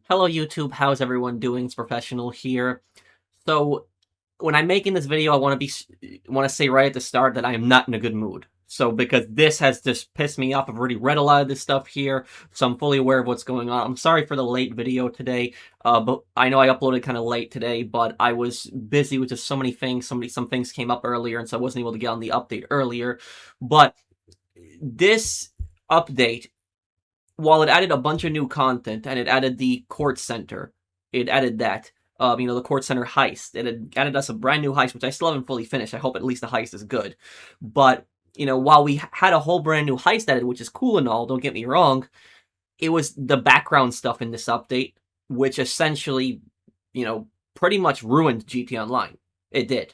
Hello YouTube, how's everyone doing? It's Professional here. So, when I'm making this video, I want to say right at the start that I am not in a good mood. So, because this has just pissed me off, I've already read a lot of this stuff here, so I'm fully aware of what's going on. I'm sorry for the late video today, but I know I uploaded kind of late today, but I was busy with just so many things. Some things came up earlier, and so I wasn't able to get on the update earlier. But this update, while it added a bunch of new content and it added the Kortz Center, it added that. The Kortz Center heist. It had added us a brand new heist, which I still haven't fully finished. I hope at least the heist is good. But, while we had a whole brand new heist added, which is cool and all, don't get me wrong, it was the background stuff in this update, which essentially, pretty much ruined GT Online. It did.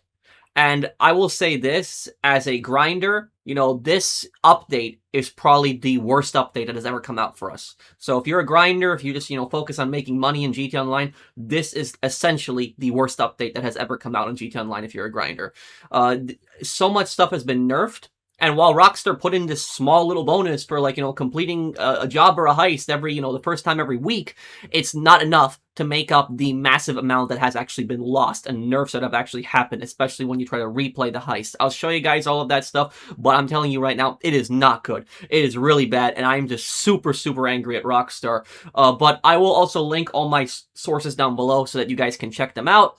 And I will say this, as a grinder, this update is probably the worst update that has ever come out for us. So if you're a grinder, if you just, focus on making money in GT Online, this is essentially the worst update that has ever come out in GT Online if you're a grinder. So much stuff has been nerfed. And while Rockstar put in this small little bonus for, completing a job or a heist every, the first time every week, it's not enough to make up the massive amount that has actually been lost and nerfs that have actually happened, especially when you try to replay the heist. I'll show you guys all of that stuff, but I'm telling you right now, it is not good. It is really bad, and I'm just super, super angry at Rockstar. But I will also link all my sources down below so that you guys can check them out.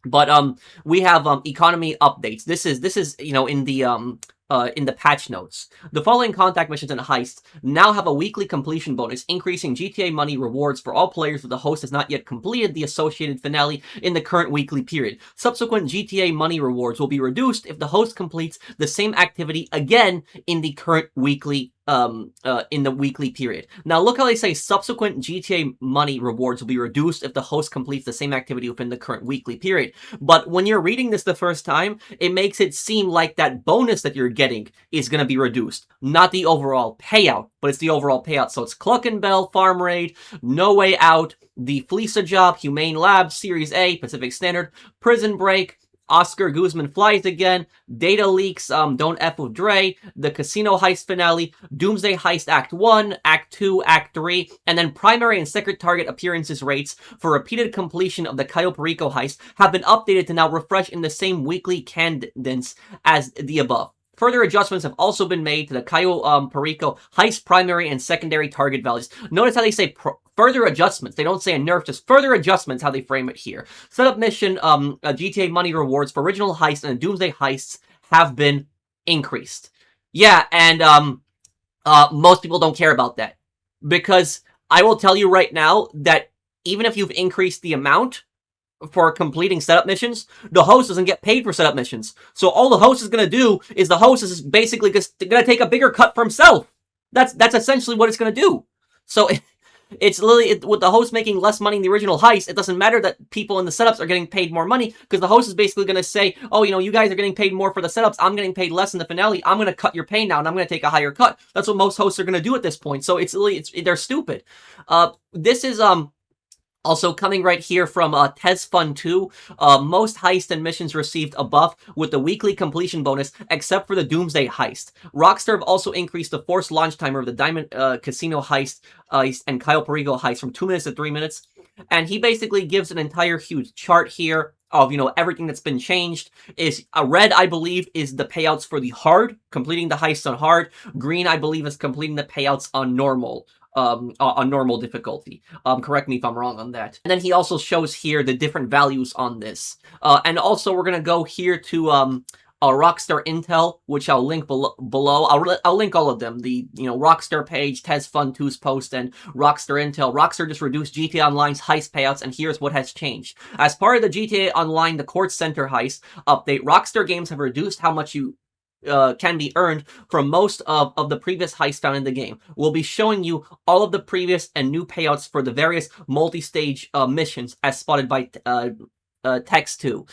But we have economy updates. This is in the patch notes. The following contact missions and heists now have a weekly completion bonus, increasing GTA money rewards for all players if the host has not yet completed the associated finale in the current weekly period. Subsequent GTA money rewards will be reduced if the host completes the same activity again in the current weekly period. Now look how they say subsequent GTA money rewards will be reduced if the host completes the same activity within the current weekly period. But when you're reading this the first time, it makes it seem like that bonus that you're getting is going to be reduced. Not the overall payout, but it's the overall payout. So it's Cluckin Bell, Farm Raid, KnoWayOut, the Fleeca Job, Humane Labs, Series A, Pacific Standard, Prison Break, Oscar Guzman Flies Again, Data Leaks, Don't F with Dre, the Casino Heist Finale, Doomsday Heist Act 1, Act 2, Act 3, and then primary and secret target appearances rates for repeated completion of the Cayo Perico heist have been updated to now refresh in the same weekly cadence as the above. Further adjustments have also been made to the Cayo Perico heist primary and secondary target values. Notice how they say further adjustments. They don't say a nerf, just further adjustments, how they frame it here. Setup mission, GTA money rewards for original heists and Doomsday heists have been increased. Yeah, and most people don't care about that. Because I will tell you right now that even if you've increased the amount for completing setup missions, the host doesn't get paid for setup missions. So all the host is going to do is the host is basically just going to take a bigger cut for himself. That's essentially what it's going to do. So it's literally, with the host making less money in the original heist, it doesn't matter that people in the setups are getting paid more money, because the host is basically going to say, oh, you guys are getting paid more for the setups, I'm getting paid less in the finale, I'm going to cut your pay now, and I'm going to take a higher cut. That's what most hosts are going to do at this point. So it's literally, they're stupid. This is, also coming right here from Tez Fun 2, most heist and missions received a buff with the weekly completion bonus, except for the Doomsday heist. Rockstar have also increased the forced launch timer of the Diamond Casino heist and Cayo Perico heist from 2 minutes to 3 minutes. And he basically gives an entire huge chart here of, everything that's been changed. Is red, I believe, is the payouts for the hard, completing the heist on hard. Green, I believe, is completing the payouts on normal. On normal difficulty. Correct me if I'm wrong on that. And then he also shows here the different values on this. And also we're gonna go here to Rockstar Intel, which I'll link below. I'll link all of them. The Rockstar page, Tez Fun 2's post, and Rockstar Intel. Rockstar just reduced GTA Online's heist payouts, and here's what has changed. As part of the GTA Online, the Kortz Center heist update, Rockstar Games have reduced how much you can be earned from most of the previous heists found in the game. We'll be showing you all of the previous and new payouts for the various multi-stage missions as spotted by Text 2.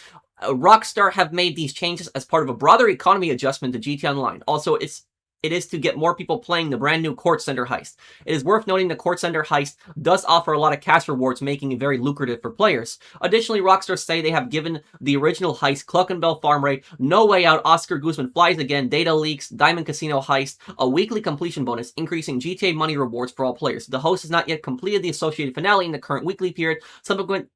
Rockstar have made these changes as part of a broader economy adjustment to GTA Online. Also, it's it is to get more people playing the brand new Kortz Heist. It is worth noting the Kortz Heist does offer a lot of cash rewards, making it very lucrative for players. Additionally, Rockstar say they have given the original Heist, Cluckin farm rate, KnoWayOut, Oscar Guzman flies again, data leaks, Diamond Casino Heist, a weekly completion bonus, increasing GTA money rewards for all players. The host has not yet completed the associated finale in the current weekly period. Subsequent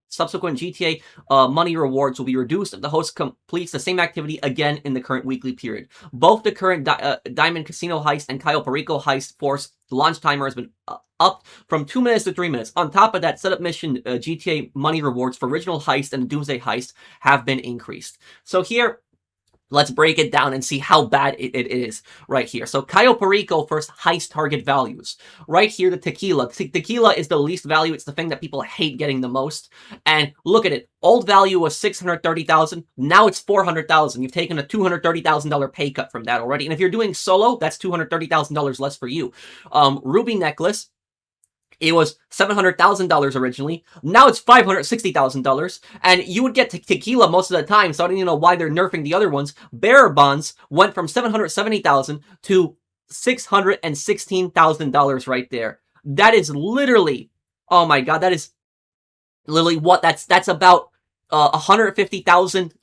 GTA money rewards will be reduced if the host completes the same activity again in the current weekly period. Both the current Diamond Casino Heist and Cayo Perico Heist Force launch timer has been up from 2 minutes to 3 minutes. On top of that, setup mission GTA money rewards for original Heist and Doomsday Heist have been increased. So here, let's break it down and see how bad it is right here. So Cayo Perico first, Heist target values. Right here, the tequila. Tequila is the least value. It's the thing that people hate getting the most. And look at it. Old value was $630,000. Now it's $400,000. You've taken a $230,000 pay cut from that already. And if you're doing solo, that's $230,000 less for you. Ruby necklace. It was $700,000 originally. Now it's $560,000. And you would get tequila most of the time, so I don't even know why they're nerfing the other ones. Bearer bonds went from $770,000 to $616,000 right there. That is literally, oh my god, that is literally what? That's about 150,000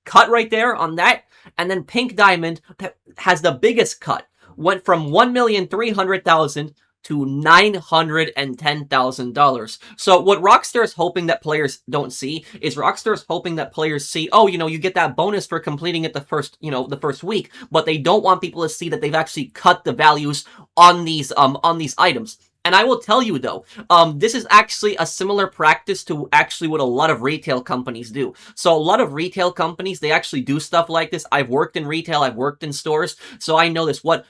cut right there on that. And then Pink Diamond, that has the biggest cut, went from $1,300,000 to $910,000. So what Rockstar is hoping that players don't see is Rockstar is hoping that players see, oh, you know, you get that bonus for completing it the first week, but they don't want people to see that they've actually cut the values on these items. And I will tell you though, this is actually a similar practice to actually what a lot of retail companies do. So a lot of retail companies, they actually do stuff like this. I've worked in retail, I've worked in stores, so I know this. What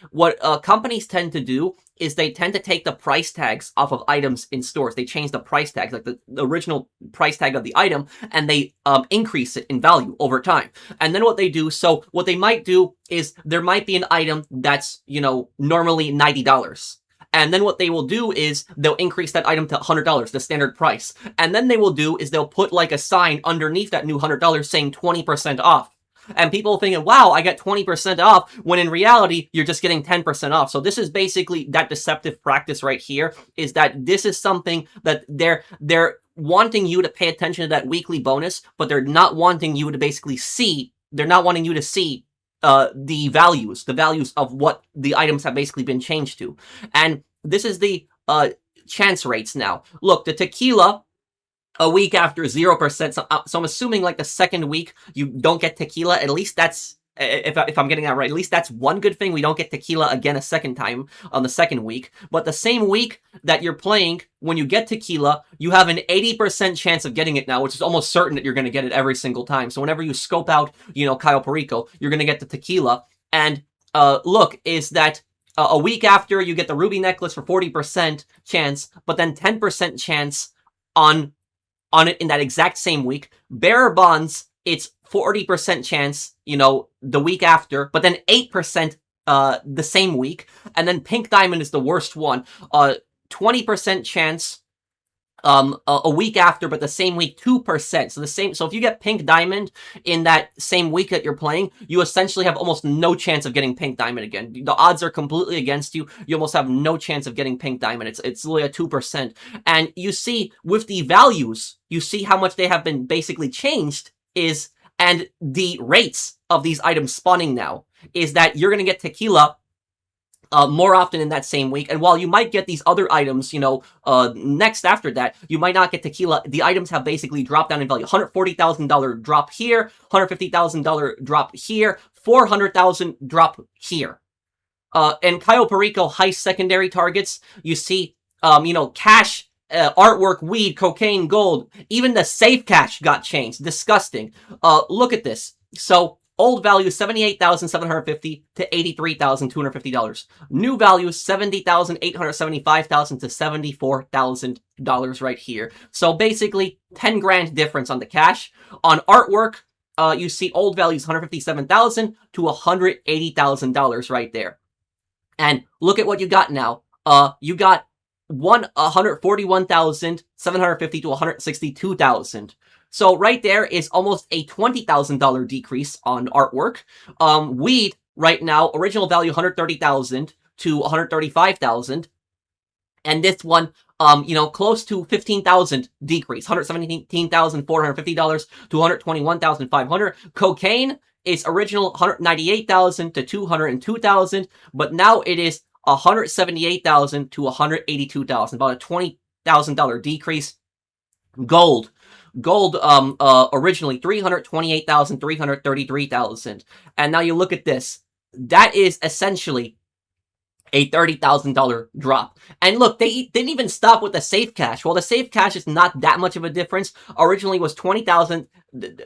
companies tend to do is they tend to take the price tags off of items in stores. They change the price tags, like the original price tag of the item, and they increase it in value over time. And then what they do, so what they might do is there might be an item that's, you know, normally $90. And then what they will do is they'll increase that item to $100, the standard price. And then they will do is they'll put like a sign underneath that new $100 saying 20% off. And people thinking, wow, I got 20% off, when in reality, you're just getting 10% off. So this is basically that deceptive practice right here, is that this is something that they're wanting you to pay attention to that weekly bonus, but they're not wanting you to basically see, they're not wanting you to see the values of what the items have basically been changed to. And this is the chance rates now. Look, the tequila, a week after 0%, so I'm assuming like the second week you don't get tequila. At least that's, if I'm getting that right, at least that's one good thing. We don't get tequila again a second time on the second week. But the same week that you're playing, when you get tequila, you have an 80% chance of getting it now, which is almost certain that you're going to get it every single time. So whenever you scope out, you know, Cayo Perico, you're going to get the tequila. And look, is that a week after you get the ruby necklace for 40% chance, but then 10% chance on it in that exact same week. Bearer bonds, it's 40% chance, you know, the week after, but then 8% the same week. And then Pink Diamond is the worst one. 20% chance a week after, but the same week 2%. So if you get Pink Diamond in that same week that you're playing, you essentially have almost no chance of getting Pink Diamond again. The odds are completely against you. You almost have no chance of getting Pink Diamond. It's literally a 2%. And you see with the values, you see how much they have been basically changed and the rates of these items spawning now is that you're going to get tequila more often in that same week. And while you might get these other items, you know, next after that, you might not get tequila. The items have basically dropped down in value. $140,000 drop here, $150,000 drop here, $400,000 drop here. And Cayo Perico Heist secondary targets, you see, you know, cash, artwork, weed, cocaine, gold. Even the safe cash got changed. Disgusting. Look at this. So old value $78,750 to $83,250. New value $70,875 to $74,000 right here. So basically 10 grand difference on the cash. On artwork, you see old values $157,000 to $180,000 right there. And look at what you got now. You got $141,750 to $162,000. So right there is almost a $20,000 decrease on artwork. Weed right now, original value 130,000 to 135,000. And this one, close to 15,000 decrease, $117,450 to $121,500. Cocaine is original 198,000 to 202,000, but now it is 178,000 to 182,000, about a $20,000 decrease. Gold, originally 328,000, 333,000, and now you look at this. That is essentially a $30,000 drop. And look, they didn't even stop with the safe cash. Well, the safe cash is not that much of a difference. Originally was 20,000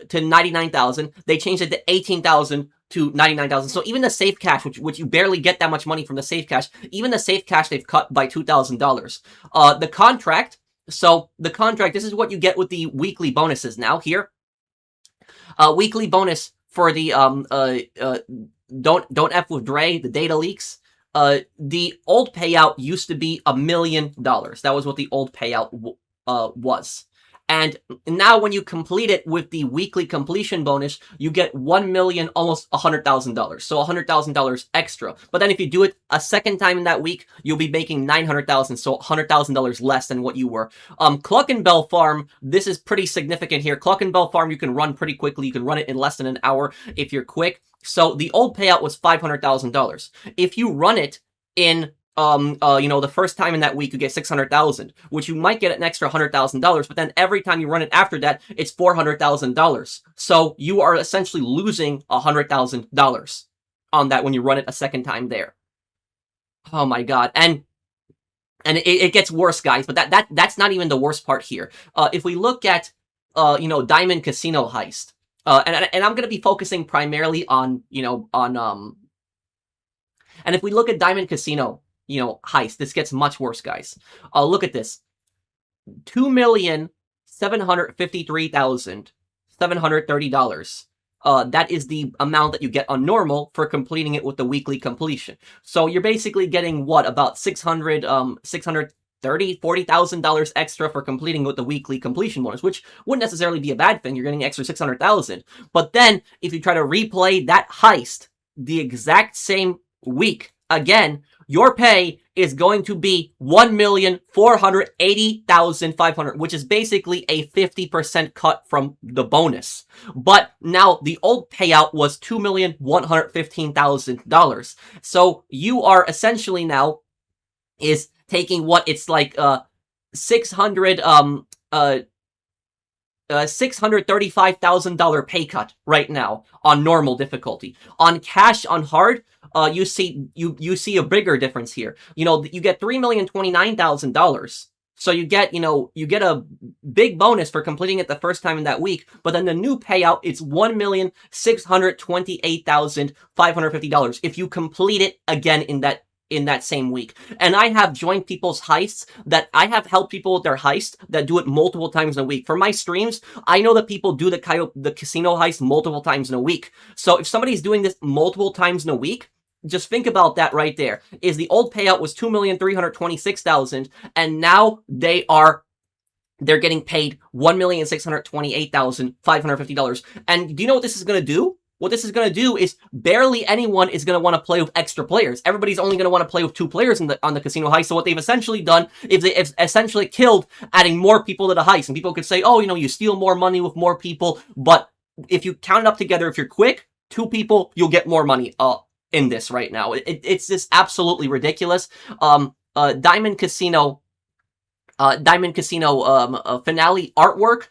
to 99,000. They changed it to 18,000 to 99,000. So even the safe cash, which you barely get that much money from the safe cash, even the safe cash they've cut by $2,000. The contract, this is what you get with the weekly bonuses now here. Weekly bonus for the don't F with Dre, the data leaks. The old payout used to be $1 million. That was what the old payout was. And now when you complete it with the weekly completion bonus, you get $1 million, almost $100,000. So $100,000 extra. But then if you do it a second time in that week, you'll be making $900,000, so $100,000 less than what you were. Cluckin Bell Farm, this is pretty significant here. Cluckin Bell Farm, you can run pretty quickly. You can run it in less than an hour if you're quick. So the old payout was $500,000. If you run it in the first time in that week, you get $600,000, which you might get an extra $100,000, but then every time you run it after that, it's $400,000. So you are essentially losing $100,000 on that when you run it a second time there. Oh my god. And it gets worse, guys, but that's not even the worst part here. If we look at, Diamond Casino Heist, and I'm going to be focusing primarily on, and if we look at Diamond Casino, Heist, this gets much worse, guys. Look at this. $2,753,730. That is the amount that you get on normal for completing it with the weekly completion. So you're basically getting, what, about $40,000 extra for completing with the weekly completion bonus, which wouldn't necessarily be a bad thing. You're getting extra $600,000. But then, if you try to replay that heist the exact same week, again, your pay is going to be $1,480,500, which is basically a 50% cut from the bonus. But now the old payout was $2,115,000. So you are essentially now is taking what it's like $635,000 pay cut right now on normal difficulty. On cash on hard, you see a bigger difference here. You get $3,029,000. So you get a big bonus for completing it the first time in that week, but then the new payout, it's $1,628,550 if you complete it again in that same week. And I have joined people's heists that I have helped people with their heist that do it multiple times in a week. For my streams, I know that people do the casino heist multiple times in a week. So if somebody's doing this multiple times in a week, just think about that right there. Is the old payout was $2,326,000, and now they're getting paid $1,628,550. And do you know what this is going to do? What this is going to do is barely anyone is going to want to play with extra players. Everybody's only going to want to play with 2 players on the casino heist. So what they've essentially done is they've essentially killed adding more people to the heist. And people could say, oh, you steal more money with more people. But if you count it up together, if you're quick, 2 people, you'll get more money in this right now. It's just absolutely ridiculous. Diamond Casino finale artwork.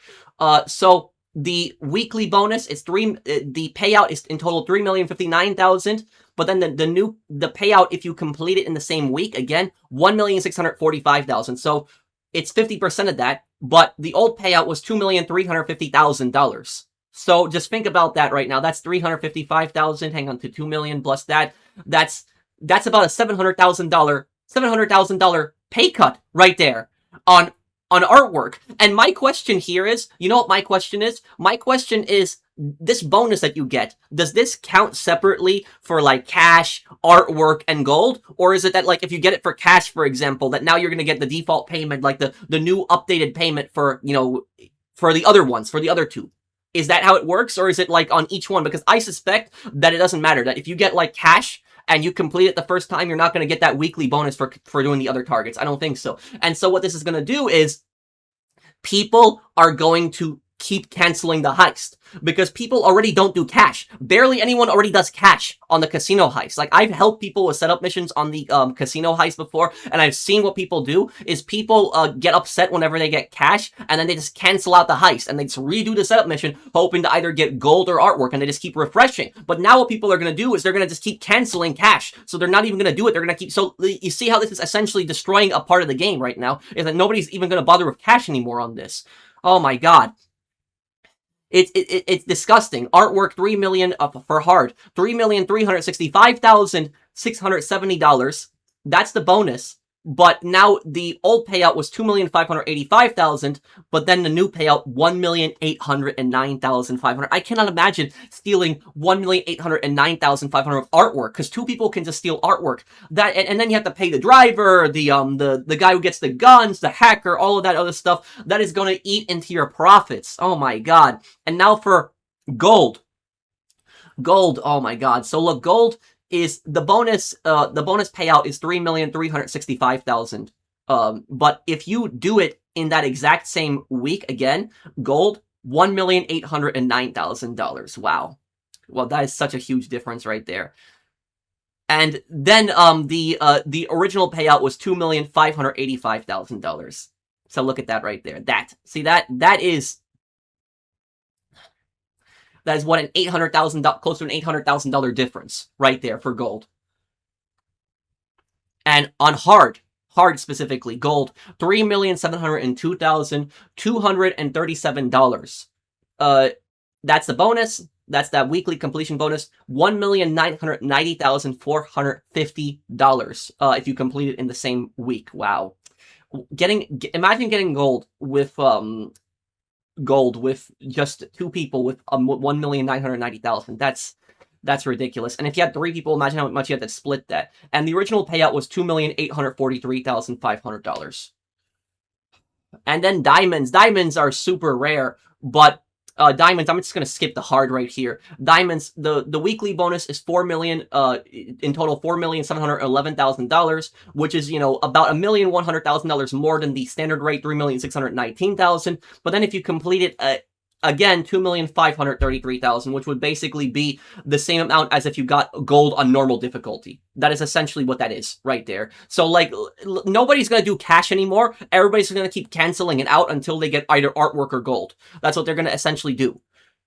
So the weekly bonus is the payout is in total $3,059,000, but then the payout, if you complete it in the same week, again, $1,645,000. So it's 50% of that, but the old payout was $2,350,000. So just think about that right now. That's $355,000. Hang on, to $2 million plus that. That's about a $700,000 pay cut right there on artwork. And my question here is, you know what my question is? My question is, this bonus that you get, does this count separately for like cash, artwork, and gold? Or is it that like if you get it for cash, for example, that now you're going to get the default payment, like the new updated payment for, for the other ones, for the other 2? Is that how it works, or is it like on each one? Because I suspect that it doesn't matter, that if you get like cash and you complete it the first time, you're not going to get that weekly bonus for doing the other targets. I don't think so. And so what this is going to do is people are going to keep canceling the heist because people already don't do cash. Barely anyone already does cash on the casino heist. Like, I've helped people with setup missions on the casino heist before, and I've seen what people do is people get upset whenever they get cash, and then they just cancel out the heist and they just redo the setup mission hoping to either get gold or artwork, and they just keep refreshing. But now what people are going to do is they're going to just keep canceling cash, so they're not even going to do it. They're going to keep... So you see how this is essentially destroying a part of the game right now, is that nobody's even going to bother with cash anymore on this. Oh my god. It's disgusting. Artwork, $3 million for hard. $3,365,670. That's the bonus. But now the old payout was $2,585,000, but then the new payout $1,809,500. I cannot imagine stealing $1,809,500 of artwork, because two people can just steal artwork. That and then you have to pay the driver, the guy who gets the guns, the hacker, all of that other stuff. That is going to eat into your profits. Oh my god! And now for gold. Gold. Oh my god! So look, gold is the bonus payout is $3,365,000. But if you do it in that exact same week again, gold, $1,809,000. Wow. Well, that is such a huge difference right there. And then the original payout was $2,585,000. So look at that right there. That is what, an $800,000, close to an $800,000 difference right there for gold. And on hard specifically, gold, $3,702,237. That's the bonus. That's that weekly completion bonus. $1,990,450. If you complete it in the same week. Wow. Imagine getting gold with just two people with $1,990,000. That's ridiculous. And if you had three people, imagine how much you had to split that. And the original payout was $2,843,500. And then diamonds. Diamonds are super rare, but diamonds, I'm just going to skip the hard right here. Diamonds, the weekly bonus is $4 million, in total $4,711,000, which is, you know, about $1,100,000 more than the standard rate, $3,619,000. But then if you complete it, again, $2,533,000, which would basically be the same amount as if you got gold on normal difficulty. That is essentially what that is right there. So, like, nobody's going to do cash anymore. Everybody's going to keep canceling it out until they get either artwork or gold. That's what they're going to essentially do.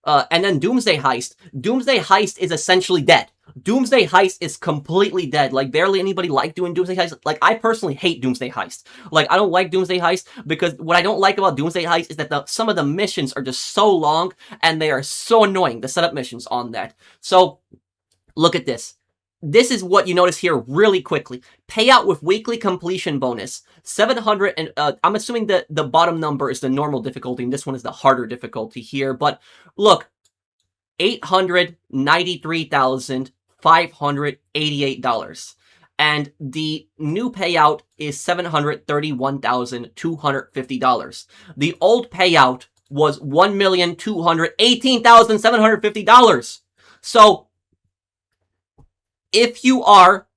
And then Doomsday Heist. Doomsday Heist is essentially dead. Doomsday Heist is completely dead. Like, barely anybody liked doing Doomsday Heist. Like, I personally hate Doomsday Heist. Like, I don't like Doomsday Heist because what I don't like about Doomsday Heist is that some of the missions are just so long and they are so annoying, the setup missions on that. So, look at this. This is what you notice here really quickly. Payout with weekly completion bonus. 700 and I'm assuming that the bottom number is the normal difficulty and this one is the harder difficulty here. But look, $893,588. And the new payout is $731,250. The old payout was $1,218,750. So if you are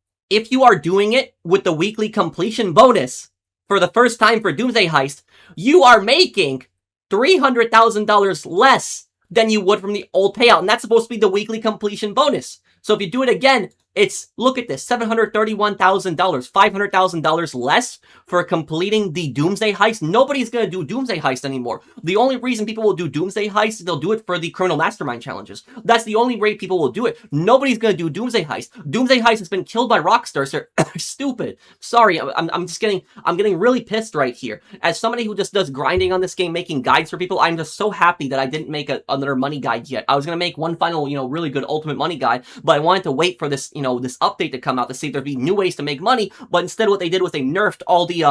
doing it with the weekly completion bonus for the first time for Doomsday Heist, you are making $300,000 less than you would from the old payout, and that's supposed to be the weekly completion bonus. So if you do it again, it's, look at this, $731,000, $500,000 less for completing the Doomsday Heist. Nobody's going to do Doomsday Heist anymore. The only reason people will do Doomsday Heist is they'll do it for the Criminal Mastermind challenges. That's the only way people will do it. Nobody's going to do Doomsday Heist. Doomsday Heist has been killed by Rockstar, so stupid. Sorry, I'm getting really pissed right here. As somebody who just does grinding on this game, making guides for people, I'm just so happy that I didn't make another money guide yet. I was going to make one final, really good ultimate money guide, but I wanted to wait for this, this update to come out to see if there'd be new ways to make money, but instead what they did was they nerfed all the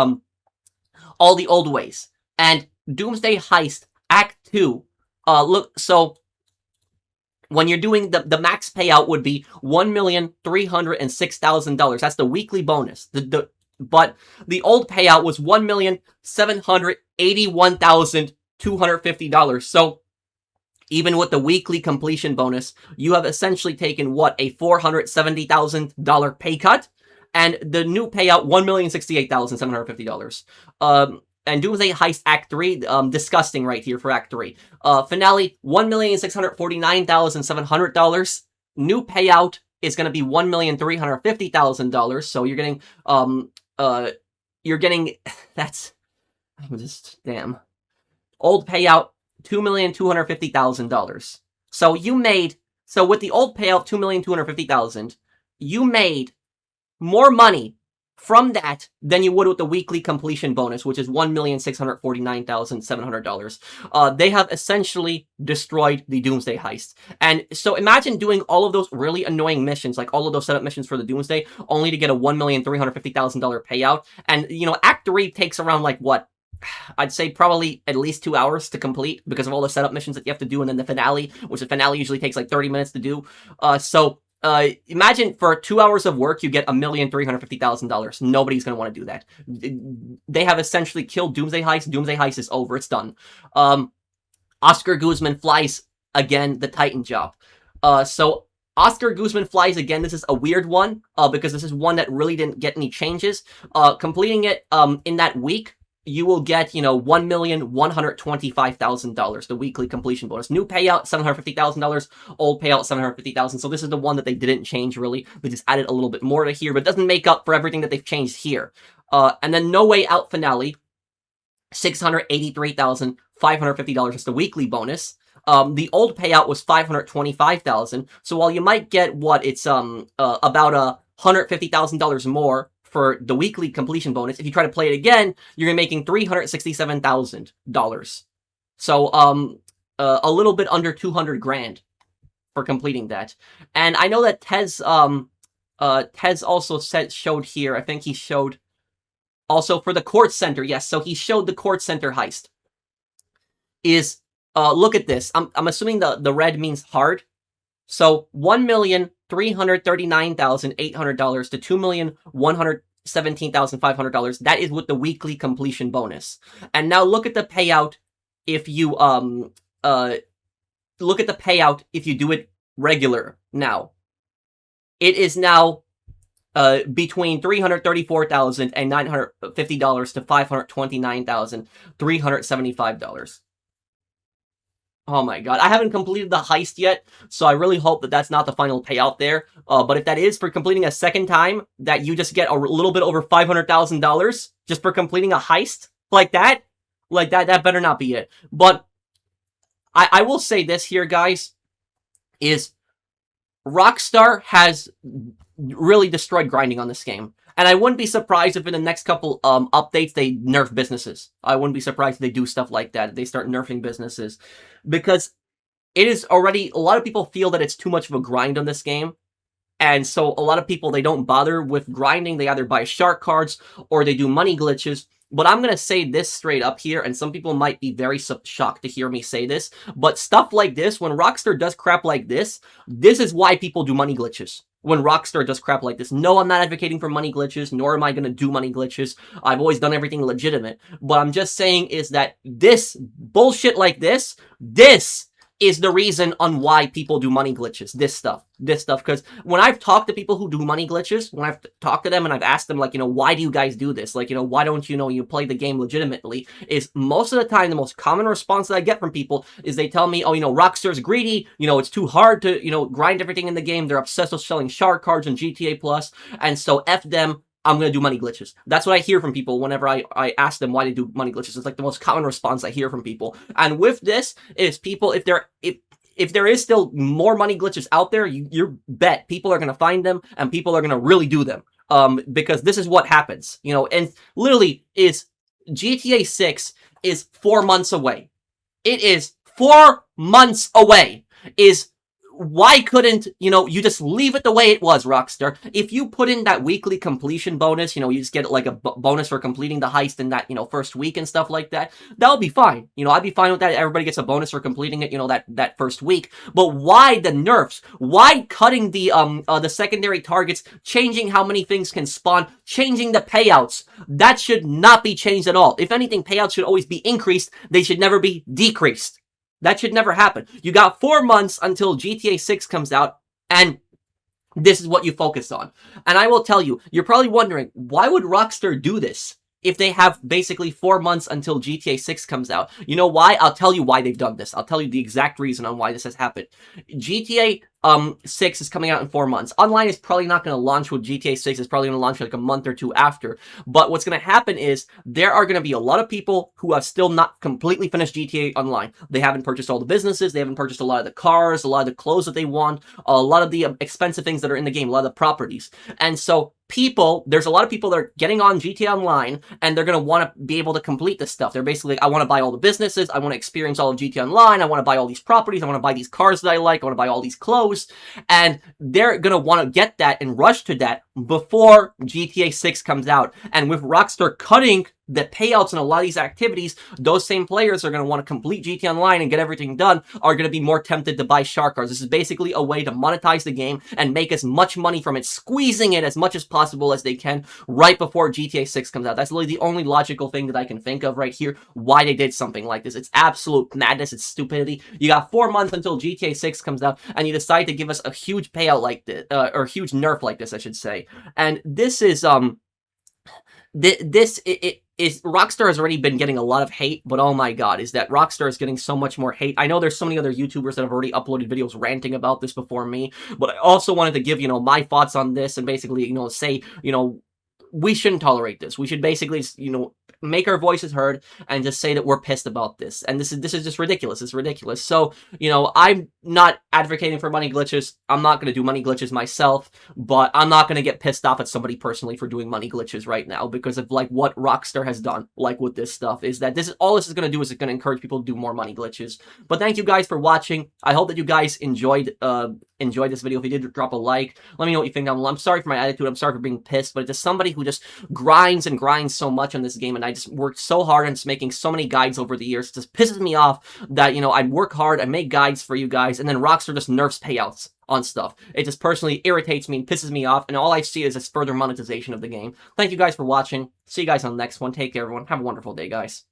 old ways. And Doomsday Heist Act 2, look, so when you're doing the max payout would be $1,306,000. That's the weekly bonus. But the old payout was $1,781,250. So even with the weekly completion bonus, you have essentially taken, what, a $470,000 pay cut? And the new payout, $1,068,750. And Doomsday Heist Act 3, disgusting right here for Act 3. Finale, $1,649,700. New payout is going to be $1,350,000. So you're getting, that's, I'm just, damn. Old payout, $2,250,000. So with the old payout, $2,250,000, you made more money from that than you would with the weekly completion bonus, which is $1,649,700. They have essentially destroyed the Doomsday Heist. And so imagine doing all of those really annoying missions, like all of those setup missions for the Doomsday, only to get a $1,350,000 payout. And, Act 3 takes around, like, what? I'd say probably at least 2 hours to complete because of all the setup missions that you have to do, and then the finale, which the finale usually takes like 30 minutes to do. Imagine for 2 hours of work, you get $1,350,000. Nobody's going to want to do that. They have essentially killed Doomsday Heist. Doomsday Heist is over. It's done. Oscar Guzman flies again the Titan job. So Oscar Guzman flies again. This is a weird one because this is one that really didn't get any changes. Completing it in that week, you will get, $1,125,000, the weekly completion bonus. New payout, $750,000. Old payout, $750,000. So this is the one that they didn't change, really. They just added a little bit more to here, but it doesn't make up for everything that they've changed here. And then KnoWayOut finale, $683,550. Just a weekly bonus. The old payout was $525,000. So while you might get it's about $150,000 more for the weekly completion bonus, if you try to play it again, you're gonna be making $367,000. So a little bit under 200 grand for completing that. And I know that Tez also showed here. I think he showed also for the Kortz Center. Yes, so he showed the Kortz Center heist. Look at this. I'm assuming the red means hard. So $1,339,800 to $2,117,500. That is with the weekly completion bonus. And now look at the payout if you do it regular. Now it is now between $334,950 to $529,375. Oh my god, I haven't completed the heist yet, so I really hope that that's not the final payout there. But if that is for completing a second time, that you just get a little bit over $500,000 just for completing a heist like that better not be it. But I will say this here, guys, is Rockstar has really destroyed grinding on this game. And I wouldn't be surprised if in the next couple updates they nerf businesses. I wouldn't be surprised if they do stuff like that. They start nerfing businesses. Because it is already, a lot of people feel that it's too much of a grind on this game. And so a lot of people, they don't bother with grinding. They either buy shark cards or they do money glitches. But I'm going to say this straight up here, and some people might be very shocked to hear me say this, but stuff like this, when Rockstar does crap like this is why people do money glitches. When Rockstar does crap like this. No, I'm not advocating for money glitches, nor am I going to do money glitches. I've always done everything legitimate. But I'm just saying is that this bullshit like this is the reason on why people do money glitches. This stuff. Because when I've talked to people who do money glitches, when I've talked to them and I've asked them, like, why do you guys do this? Like, why don't you play the game legitimately? Is most of the time, the most common response that I get from people is they tell me, oh, Rockstar's greedy. It's too hard to, grind everything in the game. They're obsessed with selling shark cards and GTA Plus. And so F them. I'm going to do money glitches. That's what I hear from people whenever I ask them why they do money glitches. It's like the most common response I hear from people. And with this is people, if there is still more money glitches out there, you bet people are going to find them and people are going to really do them. Because this is what happens, and literally is GTA 6 is 4 months away. It is 4 months away. Why couldn't, you just leave it the way it was, Rockstar? If you put in that weekly completion bonus, you just get like a bonus for completing the heist in that, first week and stuff like that, that'll be fine. I'd be fine with that. Everybody gets a bonus for completing it, that first week. But why the nerfs? Why cutting the secondary targets, changing how many things can spawn, changing the payouts? That should not be changed at all. If anything, payouts should always be increased. They should never be decreased. That should never happen. You got 4 months until GTA 6 comes out, and this is what you focus on. And I will tell you, you're probably wondering, why would Rockstar do this if they have basically 4 months until GTA 6 comes out? You know why? I'll tell you why they've done this. I'll tell you the exact reason on why this has happened. GTA 6 is coming out in 4 months. Online is probably not going to launch with GTA 6. It's probably going to launch like a month or two after. But what's going to happen is there are going to be a lot of people who have still not completely finished GTA Online. They haven't purchased all the businesses. They haven't purchased a lot of the cars, a lot of the clothes that they want, a lot of the expensive things that are in the game, a lot of the properties. And so there's a lot of people that are getting on GTA Online, and they're going to want to be able to complete this stuff. They're basically like, I want to buy all the businesses, I want to experience all of GTA Online, I want to buy all these properties, I want to buy these cars that I like, I want to buy all these clothes, and they're going to want to get that and rush to that before GTA 6 comes out. And with Rockstar cutting the payouts and a lot of these activities, those same players are going to want to complete GTA Online and get everything done, are going to be more tempted to buy shark cards. This is basically a way to monetize the game and make as much money from it, squeezing it as much as possible as they can right before GTA 6 comes out. That's literally the only logical thing that I can think of right here, why they did something like this. It's absolute madness, it's stupidity. You got 4 months until GTA 6 comes out, and you decide to give us a huge payout like this, or a huge nerf like this, I should say. And this is, Rockstar has already been getting a lot of hate, but oh my god, is that Rockstar is getting so much more hate. I know there's so many other YouTubers that have already uploaded videos ranting about this before me, but I also wanted to give, my thoughts on this and basically, say, we shouldn't tolerate this. We should basically, make our voices heard and just say that we're pissed about this. And this is just ridiculous. It's ridiculous. So, I'm not advocating for money glitches. I'm not going to do money glitches myself, but I'm not going to get pissed off at somebody personally for doing money glitches right now because of what Rockstar has done, with this stuff, is that all this is going to do is it's going to encourage people to do more money glitches. But thank you guys for watching. I hope that you guys enjoyed this video. If you did, drop a like. Let me know what you think down below. I'm sorry for my attitude. I'm sorry for being pissed, but it's just somebody who just grinds and grinds so much on this game, and I just worked so hard on just making so many guides over the years. It just pisses me off that, I work hard, I make guides for you guys, and then Rockstar just nerfs payouts on stuff. It just personally irritates me and pisses me off, and all I see is this further monetization of the game. Thank you guys for watching. See you guys on the next one. Take care, everyone. Have a wonderful day, guys.